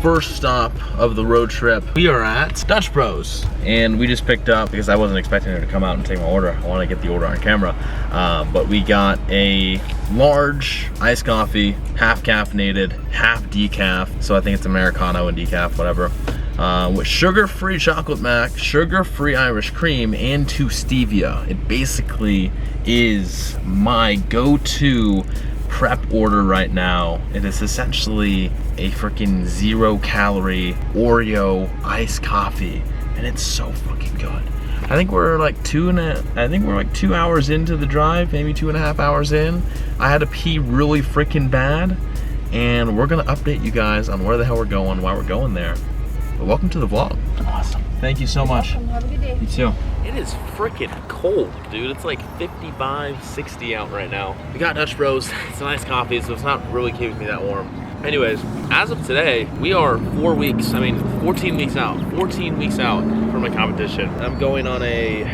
First stop of the road trip, we are at Dutch Bros, and we just picked up, because I wasn't expecting her to come out and take my order. I want to get the order on camera, but we got a large iced coffee, half caffeinated, half decaf, so I think it's Americano and decaf, whatever, with sugar-free chocolate mac, sugar-free Irish cream, and 2 stevia. It basically is my go-to prep order right now. It is essentially a freaking 0-calorie Oreo iced coffee, and it's so fucking good. I think we're like 2 hours into the drive, maybe 2.5 hours in. I had to pee really freaking bad, and we're gonna update you guys on where the hell we're going, why we're going there. But welcome to the vlog. Awesome. Thank you so much. Welcome. Have a good day. You too. It is freaking cold, dude. It's like 55, 60 out right now. We got Dutch Bros. It's a nice coffee, so it's not really keeping me that warm. Anyways, as of today, we are 14 weeks out. 14 weeks out from my competition. I'm going on a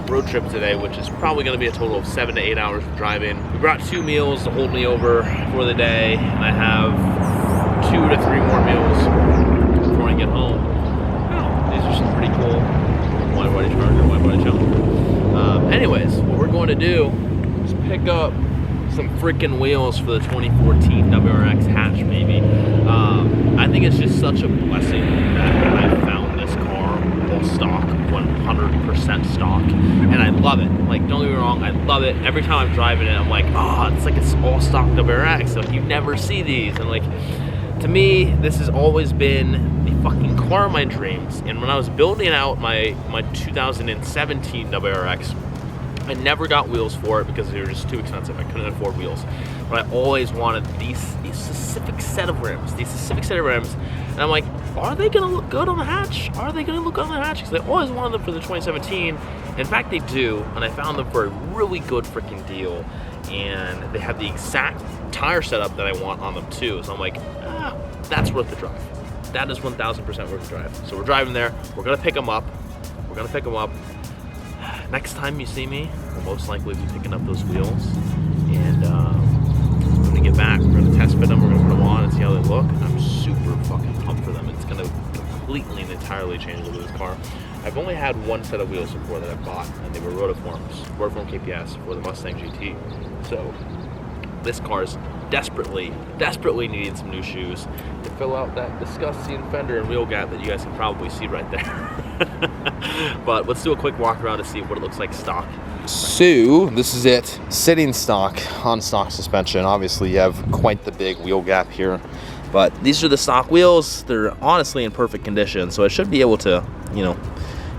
road trip today, which is probably gonna be a total of 7 to 8 hours of driving. We brought 2 meals to hold me over for the day, and I have 2 to 3 more meals before I get home. Oh, these are some pretty cool wide body charger, wide body challenge. Anyways, what we're going to do is pick up some freaking wheels for the 2014 WRX hatch, baby. I think it's just such a blessing that I found this car all stock, 100% stock, and I love it. Like, don't get me wrong, I love it. Every time I'm driving it, I'm like, oh, it's like it's all stock WRX, so you never see these. And like, to me, this has always been the fucking car of my dreams. And when I was building out my 2017 WRX, I never got wheels for it because they were just too expensive. I couldn't afford wheels. But I always wanted these specific set of rims, And I'm like, are they gonna look good on the hatch? Are they gonna look good on the hatch? Because I always wanted them for the 2017. In fact, they do. And I found them for a really good freaking deal. And they have the exact tire setup that I want on them too. So I'm like, that's worth the drive. That is 1000% worth the drive. So we're driving there. We're gonna pick them up. Next time you see me, we'll most likely be picking up those wheels. And when we get back, we're gonna test fit them. We're gonna put them on and see how they look. And I'm super fucking pumped for them. It's gonna completely and entirely change the look of this car. I've only had 1 set of wheels before that I bought, and they were Rotiform KPS for the Mustang GT. So this car is desperately needing some new shoes to fill out that disgusting fender and wheel gap that you guys can probably see right there. But let's do a quick walk around to see what it looks like stock. So this is it, sitting stock on stock suspension. Obviously you have quite the big wheel gap here, but these are the stock wheels. They're honestly in perfect condition, so I should be able to, you know,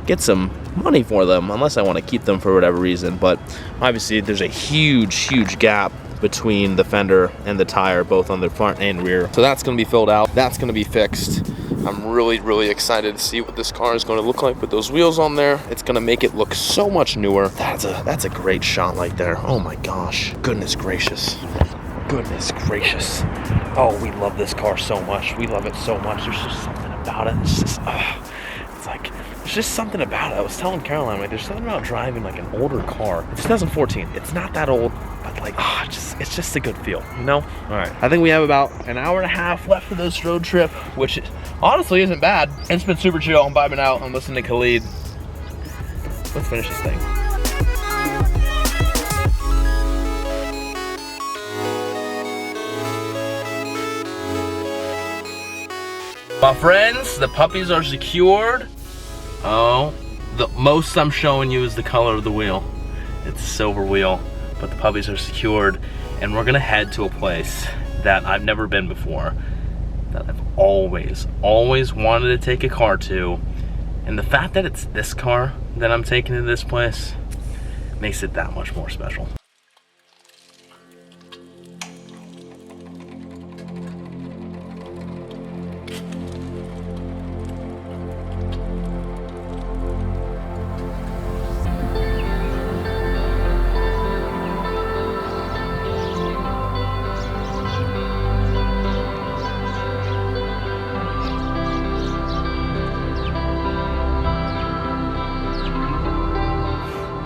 get some money for them, unless I want to keep them for whatever reason. But obviously there's a huge gap between the fender and the tire, both on the front and rear. So that's gonna be filled out, that's gonna be fixed. I'm really excited to see what this car is gonna look like with those wheels on there. It's gonna make it look so much newer. That's a great shot right there. Oh my gosh, goodness gracious. Oh, we love this car so much. We love it so much. There's just something about it. It's just, it's like, there's just something about it. I was telling Caroline, like, there's something about driving like an older car. It's 2014. It's not that old, but like, it's just a good feel, you know? All right, I think we have about an hour and a half left for this road trip, which honestly isn't bad. It's been super chill. I'm vibing out. I'm listening to Khalid. Let's finish this thing. My friends, the puppies are secured. Oh, the most I'm showing you is the color of the wheel. It's a silver wheel, but the puppies are secured, and we're gonna head to a place that I've never been before, that I've always wanted to take a car to. And the fact that it's this car that I'm taking to this place, makes it that much more special.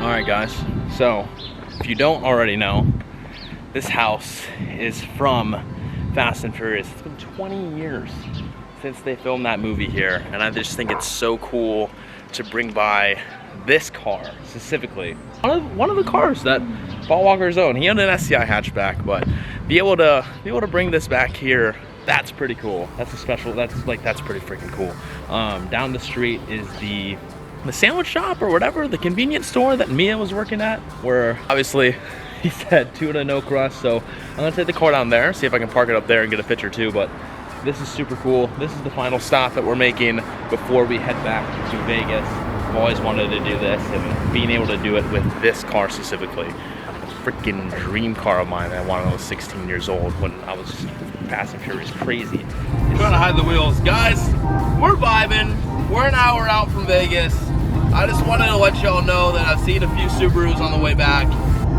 Alright guys, so if you don't already know, this house is from Fast and Furious. It's been 20 years since they filmed that movie here, and I just think it's so cool to bring by this car specifically. One of the cars that Paul Walker's owned. He owned an SCI hatchback, but be able to bring this back here, that's pretty cool. That's pretty freaking cool. Down the street is the sandwich shop or whatever, the convenience store that Mia was working at, where obviously he said tuna no crust, so I'm gonna take the car down there, see if I can park it up there and get a picture too. But this is super cool. This is the final stop that we're making before we head back to Vegas. I've always wanted to do this, and being able to do it with this car specifically, a freaking dream car of mine that I wanted when I was 16 years old, when I was just Fast and Furious crazy. Trying to hide the wheels. Guys, we're vibing. We're an hour out from Vegas. I just wanted to let y'all know that I've seen a few Subarus on the way back.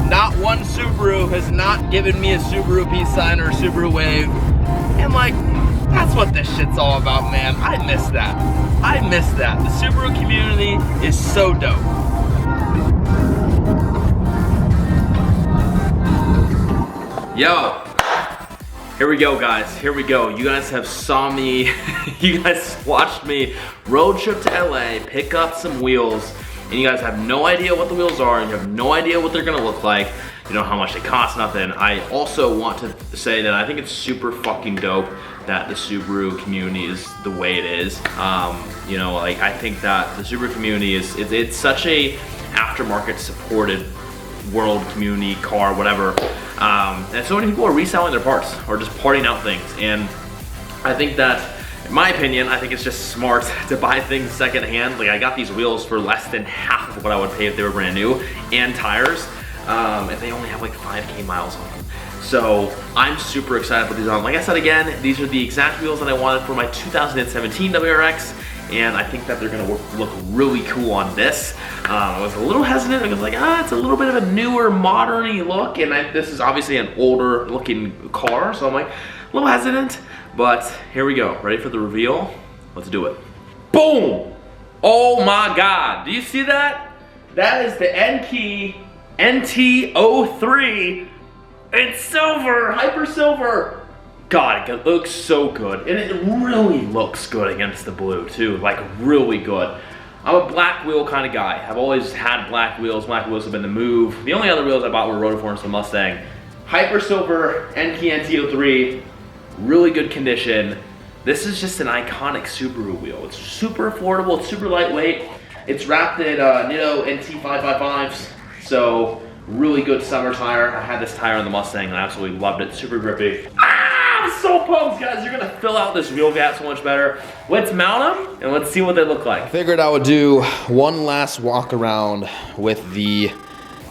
Not one Subaru has not given me a Subaru peace sign or a Subaru wave. And like, that's what this shit's all about, man. I miss that. I miss that. The Subaru community is so dope. Yo. Here we go, guys. Here we go. You guys have saw me, you guys watched me road trip to LA, pick up some wheels, and you guys have no idea what the wheels are, and you have no idea what they're gonna look like, you know how much they cost, nothing. I also want to say that I think it's super fucking dope that the Subaru community is the way it is. You know, like, I think that the Subaru community it's such a aftermarket supported world, community, car, whatever. And so many people are reselling their parts or just parting out things. And I think that, in my opinion, I think it's just smart to buy things secondhand. Like, I got these wheels for less than half of what I would pay if they were brand new, and tires. And they only have like 5K miles on them. So I'm super excited to put these on. Like I said again, these are the exact wheels that I wanted for my 2017 WRX. And I think that they're gonna look really cool on this. I was a little hesitant because like, it's a little bit of a newer, modern-y look, and this is obviously an older looking car, so I'm like, a little hesitant, but here we go. Ready for the reveal? Let's do it. Boom! Oh my God, do you see that? That is the Enkei NT03 in silver, hyper silver. God, it looks so good, and it really looks good against the blue too, like really good. I'm a black wheel kind of guy. I've always had black wheels. Black wheels have been the move. The only other wheels I bought were Rotiforms and Mustang. Hyper silver Enkei NT03, really good condition. This is just an iconic Subaru wheel. It's super affordable, it's super lightweight. It's wrapped in Nitto NT555s, so really good summer tire. I had this tire on the Mustang and I absolutely loved it, super grippy. I'm so pumped, guys. You're gonna fill out this wheel gap so much better. Let's mount them and let's see what they look like. I figured I would do one last walk around with the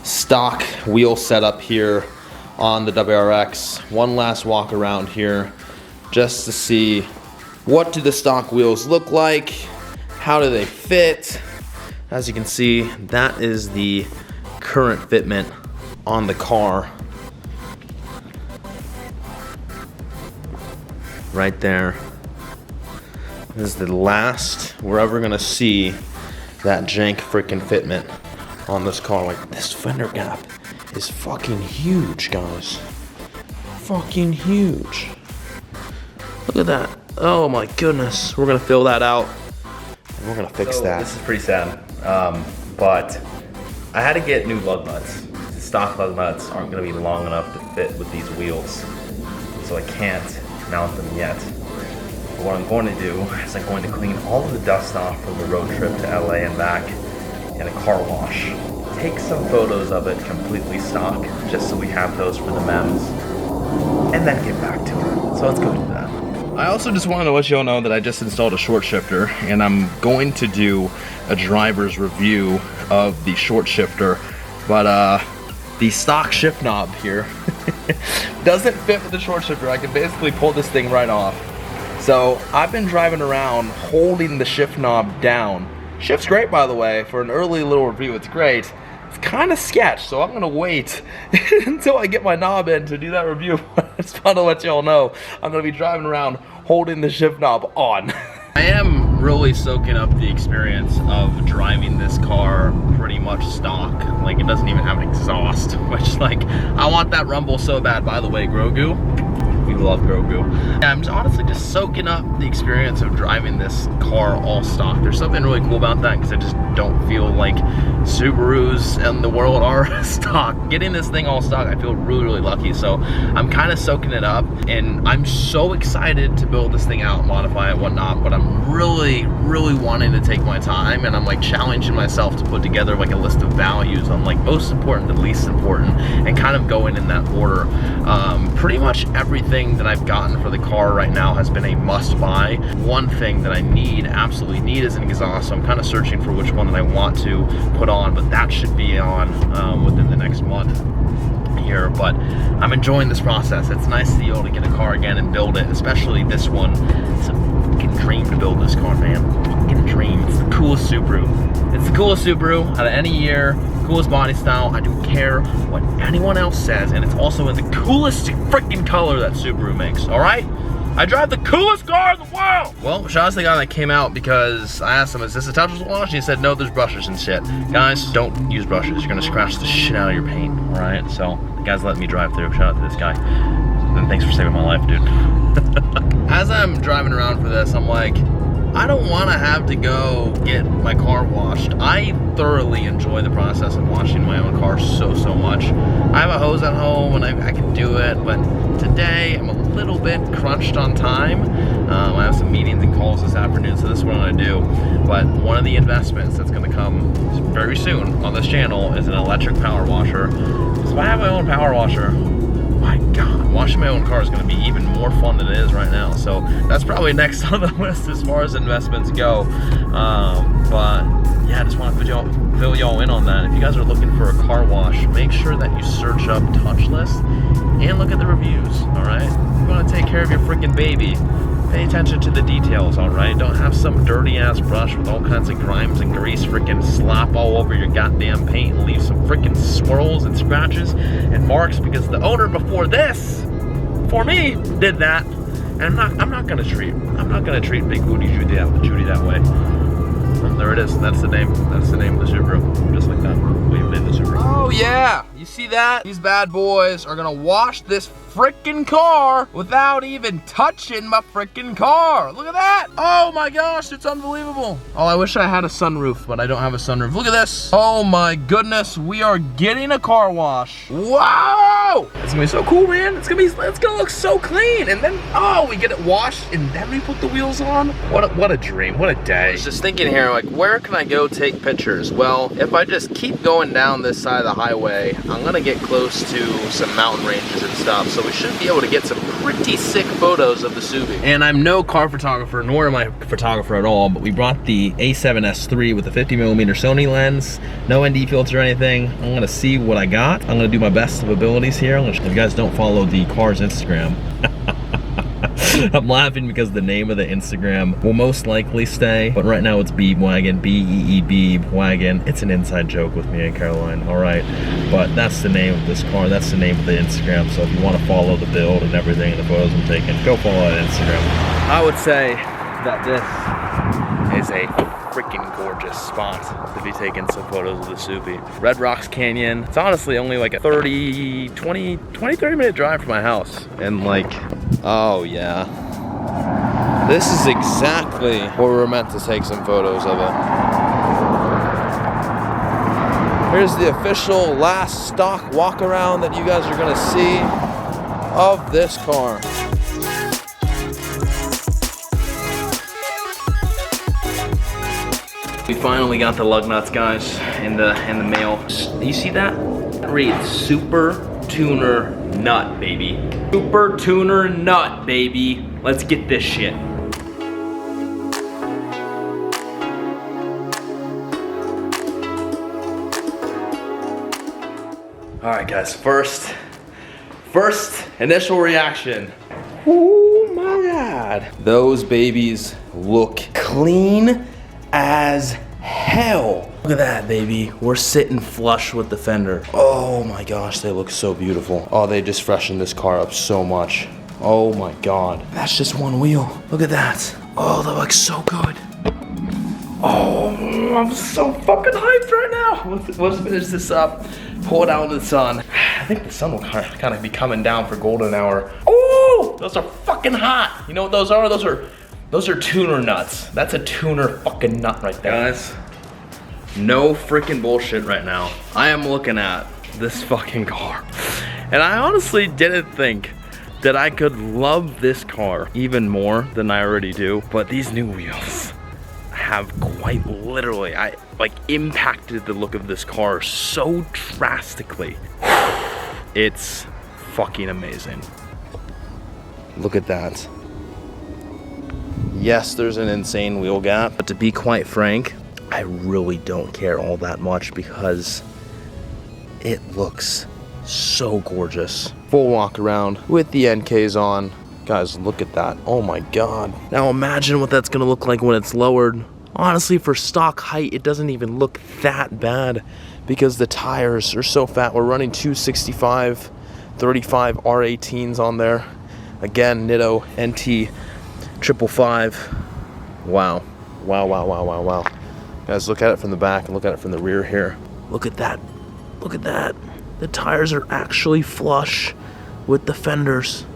stock wheel setup here on the WRX. One last walk around here just to see what do the stock wheels look like, how do they fit. As you can see, that is the current fitment on the car. Right there. This is the last we're ever gonna see that jank freaking fitment on this car. Like, this fender gap is fucking huge, guys. Fucking huge. Look at that. Oh my goodness. We're gonna fill that out and we're gonna fix that. This is pretty sad, but I had to get new lug nuts. The stock lug nuts aren't gonna be long enough to fit with these wheels, so I can't mount them yet. But what I'm going to do is I'm going to clean all of the dust off from the road trip to LA and back in a car wash. Take some photos of it completely stock, just so we have those for the memes, and then get back to it. So let's go do that. I also just wanted to let you all know that I just installed a short shifter, and I'm going to do a driver's review of the short shifter But the stock shift knob here doesn't fit with the short shifter. I can basically pull this thing right off. So I've been driving around holding the shift knob down. Shift's great, by the way. For an early little review, it's great. It's kind of sketch, so I'm gonna wait until I get my knob in to do that review. I just want to let y'all know I'm gonna be driving around holding the shift knob on. I am really soaking up the experience of driving this car pretty much stock. Like, it doesn't even have an exhaust, which, like, I want that rumble so bad. By the way, Grogu, we love Grogu. Yeah, I'm honestly just soaking up the experience of driving this car all stock. There's something really cool about that because I just don't feel like Subarus in the world are stock. Getting this thing all stock, I feel really, really lucky. So I'm kind of soaking it up, and I'm so excited to build this thing out, modify it, whatnot, but I'm really, really wanting to take my time, and I'm like challenging myself to put together like a list of values on like most important to least important, and kind of going in that order. Pretty much everything that I've gotten for the car right now has been a must buy. One thing that I need, absolutely need, is an exhaust, so I'm kind of searching for which one that I want to put on, but that should be on within the next month here. But I'm enjoying this process. It's nice to be able to get a car again and build it, especially this one. It's a fucking dream to build this car, man. Fucking dream. It's the coolest Subaru. It's the coolest Subaru out of any year. Coolest body style. I don't care what anyone else says, and it's also in the coolest freaking color that Subaru makes. All right, I drive the coolest car in the world. Well, shout out to the guy that came out, because I asked him, is this a touchless wash? And he said, no, there's brushes and shit. Guys, don't use brushes. You're gonna scratch the shit out of your paint. All right, so the guy's letting me drive through. Shout out to this guy. And thanks for saving my life, dude. As I'm driving around for this, I'm like, I don't want to have to go get my car washed. I thoroughly enjoy the process of washing my own car so much. I have a hose at home and I can do it, but today I'm a little bit crunched on time. I have some meetings and calls this afternoon, so this is what I'm gonna do. But one of the investments that's gonna come very soon on this channel is an electric power washer. So if I have my own power washer, my God, washing my own car is gonna be even more fun than it is right now. So that's probably next on the list as far as investments go. But yeah, I just want to fill y'all in on that. If you guys are looking for a car wash, make sure that you search up touchless and look at the reviews, all right? You wanna take care of your freaking baby, pay attention to the details, all right? Don't have some dirty ass brush with all kinds of grimes and grease freaking slop all over your goddamn paint and leave some freaking swirls and scratches and marks, because the owner before this, for me, did that. And I'm not gonna treat Big Booty Judy that way. Well, there it is. That's the name. That's the name of the Subaru. Just like that. We named the Subaru. Oh yeah, you see that? These bad boys are gonna wash this freaking car without even touching my freaking car. Look at that. Oh my gosh, it's unbelievable. Oh, I wish I had a sunroof, but I don't have a sunroof. Look at this. Oh my goodness, we are getting a car wash. Wow, it's gonna be so cool, man. It's gonna look so clean. And then, oh, we get it washed and then we put the wheels on. What a dream, what a day. I was just thinking here, like, where can I go take pictures? Well, if I just keep going down this side of the highway, I'm gonna get close to some mountain ranges and stuff. So we should be able to get some pretty sick photos of the Subi. And I'm no car photographer, nor am I a photographer at all, but we brought the A7S III with the 50mm Sony lens, no ND filter or anything. I'm gonna see what I got. I'm gonna do my best of abilities here. If you guys don't follow the car's Instagram, I'm laughing because the name of the Instagram will most likely stay, but right now it's Beeb Wagon, B-E-E-B Wagon. It's an inside joke with me and Caroline, all right? But that's the name of this car, that's the name of the Instagram, so if you want to follow the build and everything and the photos I'm taking, go follow that Instagram. I would say that this is a freaking gorgeous spot to be taking some photos of the Subi. Red Rocks Canyon. It's honestly only like a 30 minute drive from my house. And like, oh yeah. This is exactly where we were meant to take some photos of it. Here's the official last stock walk around that you guys are gonna see of this car. We finally got the lug nuts, guys, in the mail. You see that? That reads Super Tuner Nut, baby. Super Tuner Nut, baby. Let's get this shit. All right, guys, first initial reaction. Oh my God. Those babies look clean as hell. Look at that, baby. We're sitting flush with the fender. Oh my gosh, they look so beautiful. Oh, they just freshened this car up so much. Oh my God. That's just one wheel. Look at that. Oh, that looks so good. Oh, I'm so fucking hyped right now. Let's finish this up. Pull it out in the sun. I think the sun will kind of be coming down for golden hour. Oh, those are fucking hot. You know what those are? Those are tuner nuts. That's a tuner fucking nut right there. Guys, no freaking bullshit right now. I am looking at this fucking car. And I honestly didn't think that I could love this car even more than I already do. But these new wheels have quite literally, impacted the look of this car so drastically. It's fucking amazing. Look at that. Yes, there's an insane wheel gap, but to be quite frank, I really don't care all that much because it looks so gorgeous. Full walk around with the NKs on. Guys, look at that. Oh my God. Now imagine what that's gonna look like when it's lowered. Honestly, for stock height, it doesn't even look that bad because the tires are so fat. We're running 265, 35 R18s on there. Again, Nitto NT 555. Wow. Wow, wow, wow, wow, wow. Guys, look at it from the back and look at it from the rear here. Look at that. Look at that. The tires are actually flush with the fenders.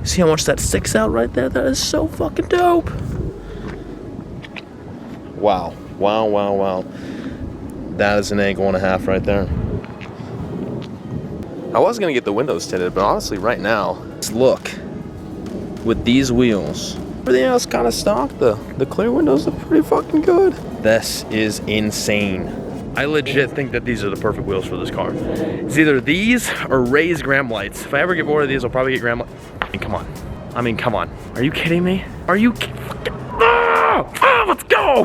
See how much that sticks out right there? That is so fucking dope. Wow. Wow, wow, wow. That is an angle and a half right there. I was gonna get the windows tinted, but honestly right now, let's look with these wheels. Everything else kind of stock. The clear windows look pretty fucking good. This is insane. I legit think that these are the perfect wheels for this car. It's either these or raised gram lights. If I ever get bored of these, I'll probably get gram lights. I mean, come on. Are you kidding me? Are you kidding? Ah! Ah, let's go!